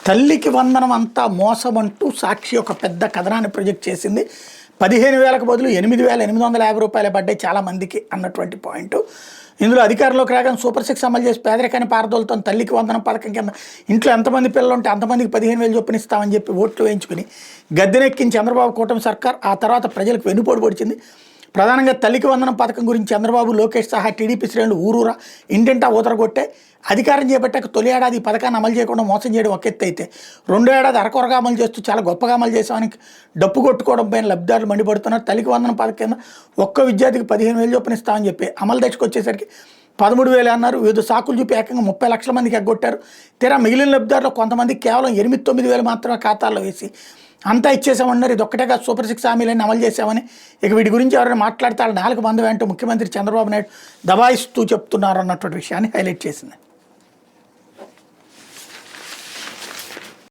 తల్లికి వందనం అంతా మోసం అంటూ సాక్షి ఒక పెద్ద కథనాన్ని ప్రొజెక్ట్ చేసింది. 15,000కు బదులు 8,850 రూపాయలు పడ్డాయి చాలామందికి అన్నటువంటి పాయింట్. ఇందులో అధికారంలోకి రాగానే సూపర్ 6 అమలు చేసి పేదరికాన్ని పారదోలుతాం, తల్లికి వందనం పథకం కింద ఇంట్లో ఎంతమంది పిల్లలు ఉంటే అంతమందికి 15,000 చొప్పున ఇస్తామని చెప్పి ఓట్లు వేయించుకుని గద్దెనెక్కించి చంద్రబాబు కూటమి సర్కార్ ఆ తర్వాత ప్రజలకు వెన్నుపోటు పొడిచింది. ప్రధానంగా తల్లికి వందనం పథకం గురించి చంద్రబాబు, లోకేష్ సహా టీడీపీ శ్రేణులు ఊరూరా ఇంటింటా ఊతరగొట్టే అధికారం చేపట్టాక తొలి ఏడాది ఈ పథకాన్ని అమలు చేయకుండా మోసం చేయడం ఒక ఎత్తు అయితే, రెండో ఏడాది అరకొరగా అమలు చేస్తూ చాలా గొప్పగా అమలు చేసామని డప్పు కొట్టుకోవడం పైన లబ్ధిదారులు మండిపడుతున్నారు. తల్లికి వందనం పథకం కింద ఒక్క విద్యార్థికి 15,000 చొప్పున ఇస్తామని చెప్పి అమలు దశకు వచ్చేసరికి 13,000 అన్నారు. వివిధ సాకులు చూపి ఏకంగా 30 లక్షల మందికి ఎగ్గొట్టారు. తీరా మిగిలిన లబ్ధిదారులు కొంతమంది కేవలం 8,9,000 మాత్రమే ఖాతాల్లో వేసి అంతా ఇచ్చేసామన్నారు. ఇది ఒక్కటేగా సూపర్ 6 హామీలన్నీ అమలు చేశామని, ఇక వీటి గురించి ఎవరైనా మాట్లాడితే వాళ్ళ 4 మంది వెంటూ ముఖ్యమంత్రి చంద్రబాబు నాయుడు దబాయిస్తూ చెప్తున్నారు అన్నటువంటి విషయాన్ని హైలైట్ చేసింది.